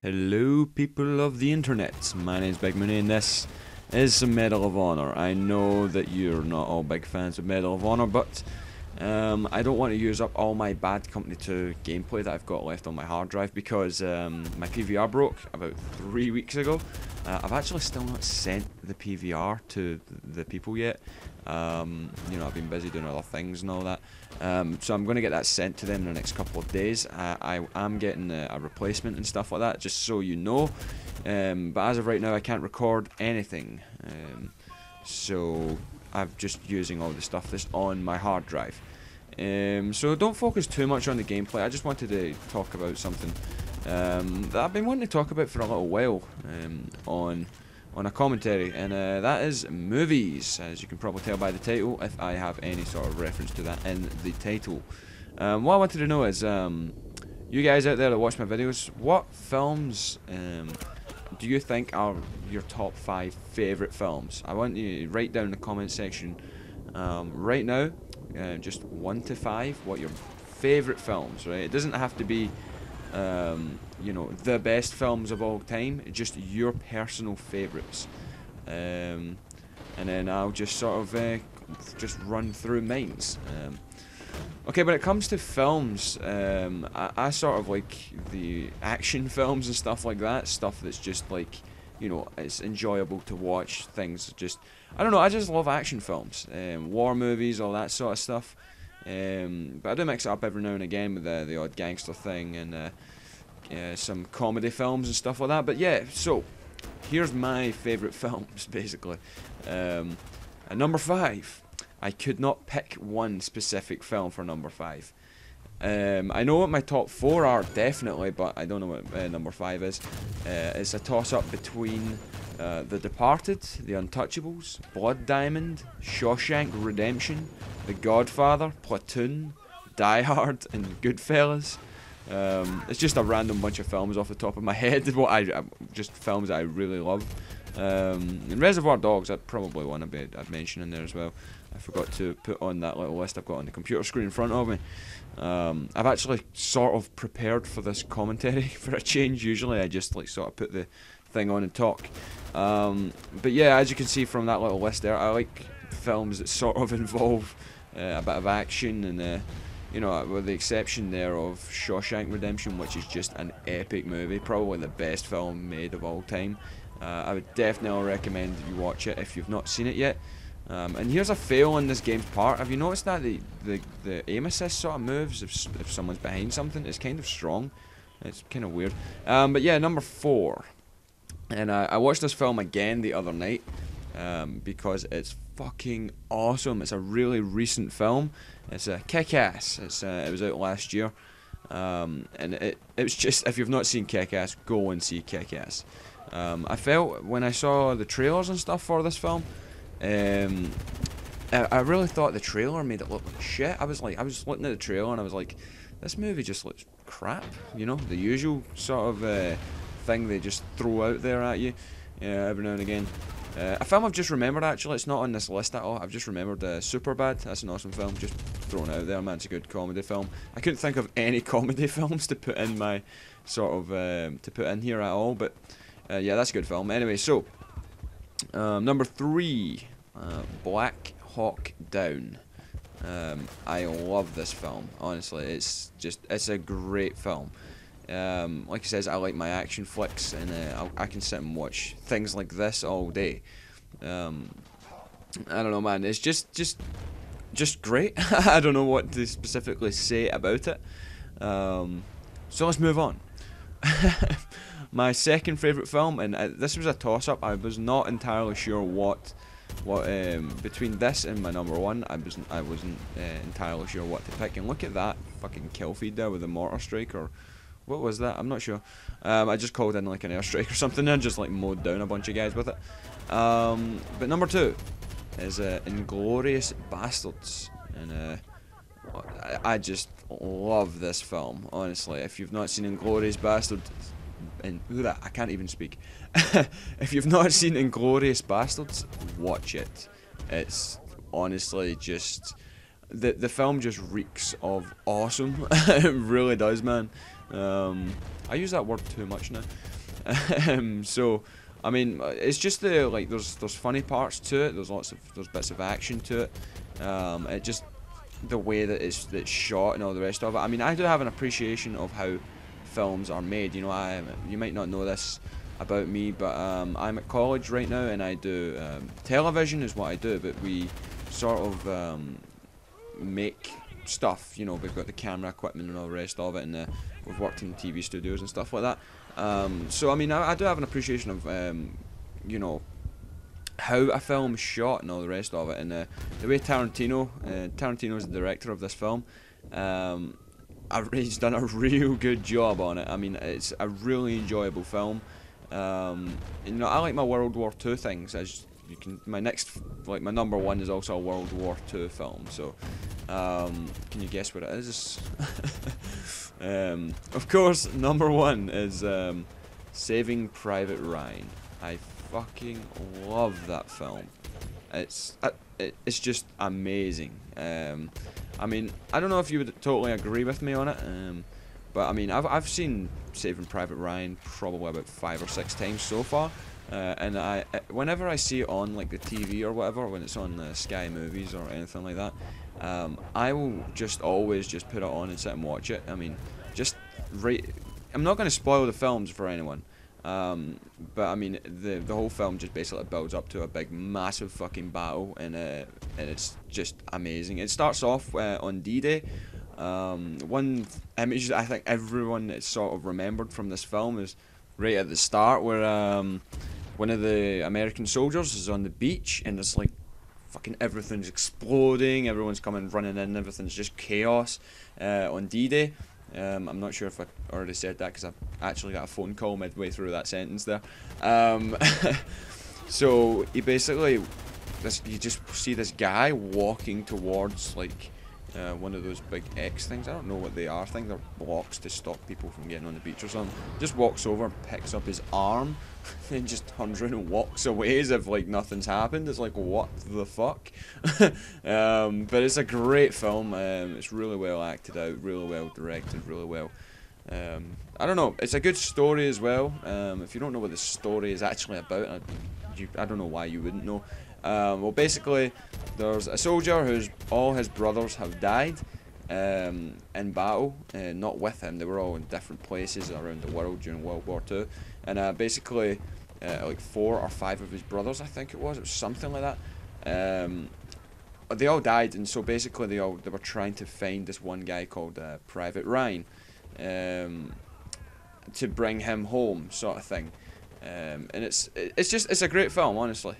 Hello people of the internet, my name's bigMooney and this is some Medal of Honor. I know that you're not all big fans of Medal of Honor, but I don't want to use up all my Bad Company 2 gameplay that I've got left on my hard drive because my PVR broke about 3 weeks ago. I've actually still not sent the PVR to the people yet. You know, I've been busy doing other things and all that. So I'm going to get that sent to them in the next couple of days. I am getting a replacement and stuff like that, just so you know. But as of right now, I can't record anything. So I'm just using all the stuff that's on my hard drive. So don't focus too much on the gameplay. I just wanted to talk about something that I've been wanting to talk about for a little while on a commentary, and that is movies, as you can probably tell by the title, if I have any sort of reference to that in the title. What I wanted to know is, you guys out there that watch my videos, what films do you think are your top 5 favourite films? I want you to write down in the comment section right now, just 1 to 5, what your favourite films, right? It doesn't have to be you know, the best films of all time, just your personal favourites, and then I'll just sort of just run through mines. Okay, when it comes to films, I sort of like the action films and stuff like that, stuff that's just like, you know, it's enjoyable to watch, things just, I don't know, I just love action films, war movies, all that sort of stuff. But I do mix it up every now and again with the odd gangster thing and some comedy films and stuff like that. But yeah, so here's my favourite films basically. At number 5, I could not pick one specific film for number 5. I know what my top 4 are definitely, but I don't know what number 5 is. It's a toss-up between The Departed, The Untouchables, Blood Diamond, Shawshank Redemption, The Godfather, Platoon, Die Hard, and Goodfellas. It's just a random bunch of films off the top of my head. Just films that I really love. And Reservoir Dogs, that's probably one I'd mention in there as well. I forgot to put on that little list I've got on the computer screen in front of me. I've actually sort of prepared for this commentary for a change. Usually I just like sort of put the thing on and talk. But yeah, as you can see from that little list there, I like films that sort of involve a bit of action and you know, with the exception there of Shawshank Redemption, which is just an epic movie, probably the best film made of all time. I would definitely recommend you watch it if you've not seen it yet. And here's a fail on this game's part. Have you noticed that the aim assist sort of moves if someone's behind something? It's kind of strong. It's kind of weird. But yeah, number 4. And I watched this film again the other night because it's fucking awesome. It's a really recent film. It's Kick-Ass. It was out last year. And it was just, if you've not seen Kick-Ass, go and see Kick-Ass. I felt when I saw the trailers and stuff for this film, I really thought the trailer made it look like shit. I was looking at the trailer and I was like, this movie just looks crap, you know, the usual sort of thing they just throw out there at you every now and again. A film I've just remembered, actually, it's not on this list at all. I've just remembered Superbad. That's an awesome film, just thrown out there, man. It's a good comedy film. I couldn't think of any comedy films to put in my sort of to put in here at all, but yeah, that's a good film. Anyway, so number 3, Black Hawk Down. I love this film, honestly. It's a great film. Like I says, I like my action flicks, and I can sit and watch things like this all day. I don't know, man. It's just great. I don't know what to specifically say about it. So let's move on. My second favourite film, and this was a toss-up. I was not entirely sure what between this and my number 1. I wasn't entirely sure what to pick. And look at that fucking kill feed there with the mortar strike, or what was that? I'm not sure. I just called in like an airstrike or something and just like mowed down a bunch of guys with it. But number 2 is Inglourious Bastards, and I just love this film, honestly. If you've not seen Inglourious Bastards, and I can't even speak. If you've not seen Inglourious Bastards, watch it. It's honestly just the film just reeks of awesome. It really does, man. I use that word too much now. So, I mean, it's just the like there's funny parts to it. There's bits of action to it. It just the way that it's shot and all the rest of it. I mean, I do have an appreciation of how films are made. You know, you might not know this about me, but I'm at college right now, and I do television is what I do. But we sort of make stuff. You know, we've got the camera equipment and all the rest of it, and we've worked in TV studios and stuff like that. So I mean, I do have an appreciation of you know, how a film is shot and all the rest of it, and the way Tarantino is the director of this film. He's done a real good job on it. I mean, it's a really enjoyable film. You know, I like my World War II things. As you can, my number one is also a World War II film. So, can you guess what it is? Of course, number one is Saving Private Ryan. I fucking love that film. It's just amazing. I mean, I don't know if you would totally agree with me on it, but I mean, I've seen Saving Private Ryan probably about 5 or 6 times so far, and whenever I see it on like the TV or whatever, when it's on Sky Movies or anything like that, I will just always just put it on and sit and watch it. I mean, I'm not going to spoil the films for anyone. But I mean, the whole film just basically builds up to a big, massive fucking battle, and it's just amazing. It starts off on D-Day. One image that I think everyone is sort of remembered from this film is right at the start, where one of the American soldiers is on the beach, and it's like fucking everything's exploding, everyone's coming running in, everything's just chaos on D-Day. I'm not sure if I already said that, because I've actually got a phone call midway through that sentence there. So he basically, you just see this guy walking towards like one of those big X things. I don't know what they are. I think they're blocks to stop people from getting on the beach or something. Just walks over and picks up his arm, then just turns around and walks away as if like nothing's happened. It's like, what the fuck? But it's a great film. It's really well acted out, really well directed, really well. I don't know. It's a good story as well. If you don't know what the story is actually about, I don't know why you wouldn't know. Well, basically, there's a soldier whose all his brothers have died in battle, not with him. They were all in different places around the world during World War II, and basically, like 4 or 5 of his brothers, I think it was something like that. They all died, and so basically they were trying to find this one guy called Private Ryan, to bring him home, sort of thing. And it's a great film, honestly.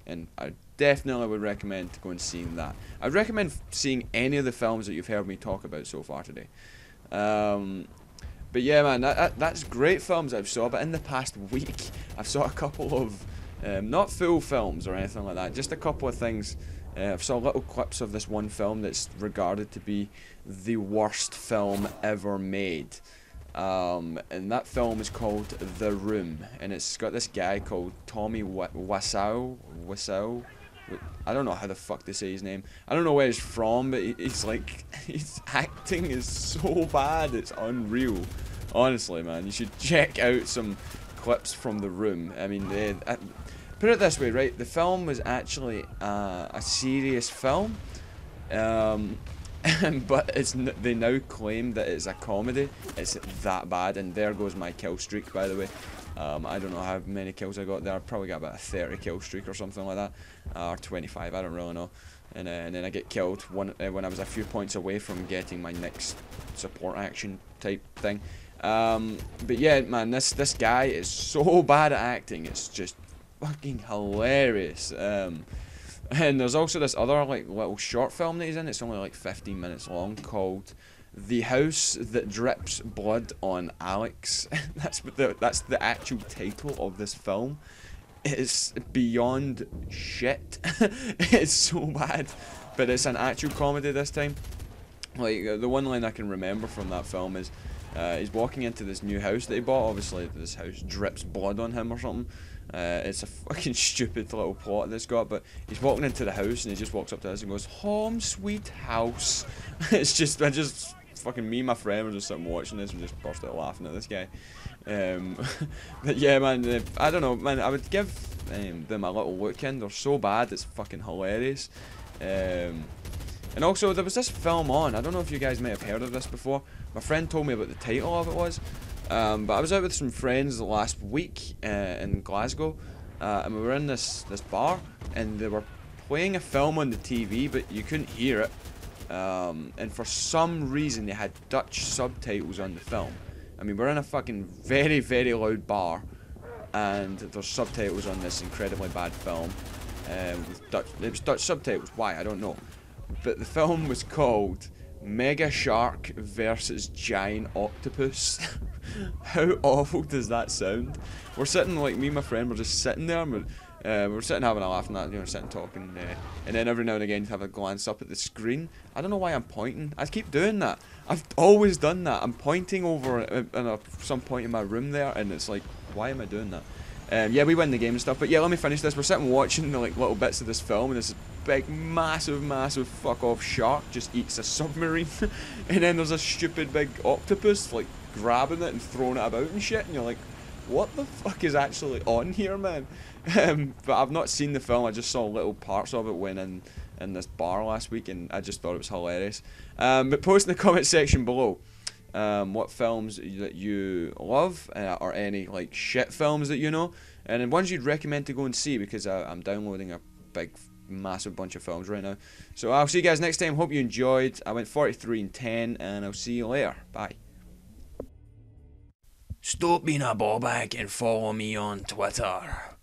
And I definitely would recommend going seeing that. I'd recommend seeing any of the films that you've heard me talk about so far today. But yeah, man, that's great films I've saw. But in the past week, I've saw a couple of not full films or anything like that, just a couple of things. I've saw little clips of this one film that's regarded to be the worst film ever made. And that film is called The Room, and it's got this guy called Tommy Wiseau. I don't know how the fuck to say his name. I don't know where he's from, but he's like, his acting is so bad, it's unreal. Honestly, man, you should check out some clips from The Room. I mean, put it this way, right? The film was actually a serious film. But they now claim that it's a comedy. It's that bad, and there goes my kill streak, by the way. I don't know how many kills I got there. I probably got about a 30 kill streak or something like that, or 25. I don't really know. And then I get killed when I was a few points away from getting my next support action type thing. But yeah, man, this guy is so bad at acting. It's just fucking hilarious. And there's also this other like little short film that he's in. It's only like 15 minutes long, called The House That Drips Blood on Alex. That's the actual title of this film. It's beyond shit. It's so bad, but it's an actual comedy this time. Like, the one line I can remember from that film is he's walking into this new house that he bought. Obviously, this house drips blood on him or something. It's a fucking stupid little plot that's got, but he's walking into the house and he just walks up to us and goes, "Home sweet house." I just fucking me and my friend were just sitting watching this and just burst out laughing at this guy. But yeah, man, I don't know, man. I would give them a little look in. They're so bad, it's fucking hilarious. And also, there was this film on. I don't know if you guys may have heard of this before. My friend told me what the title of it was. But I was out with some friends last week in Glasgow, and we were in this bar, and they were playing a film on the TV, but you couldn't hear it. And for some reason, they had Dutch subtitles on the film. I mean, we're in a fucking very, very loud bar, and there's subtitles on this incredibly bad film. It was Dutch subtitles. Why? I don't know. But the film was called Mega Shark versus Giant Octopus. How awful does that sound? We're sitting, like, me and my friend were just sitting there, and we're sitting having a laugh and that, you know, sitting talking, and then every now and again have a glance up at the screen. I don't know why I'm pointing. I keep doing that. I've always done that. I'm pointing over at some point in my room there, and it's like, why am I doing that? Yeah, we win the game and stuff, but yeah, let me finish this. We're sitting watching the, like, little bits of this film, and this big, massive fuck off shark just eats a submarine, and then there's a stupid big octopus like grabbing it and throwing it about and shit, and you're like, what the fuck is actually on here, man? But I've not seen the film. I just saw little parts of it when in this bar last week, and I just thought it was hilarious. But post in the comment section below what films that you love, or any like shit films that you know, and then ones you'd recommend to go and see, because I'm downloading a big massive bunch of films right now. So I'll see you guys next time. Hope you enjoyed. I went 43 and 10, and I'll see you later. Bye. Stop being a ballbag and follow me on Twitter.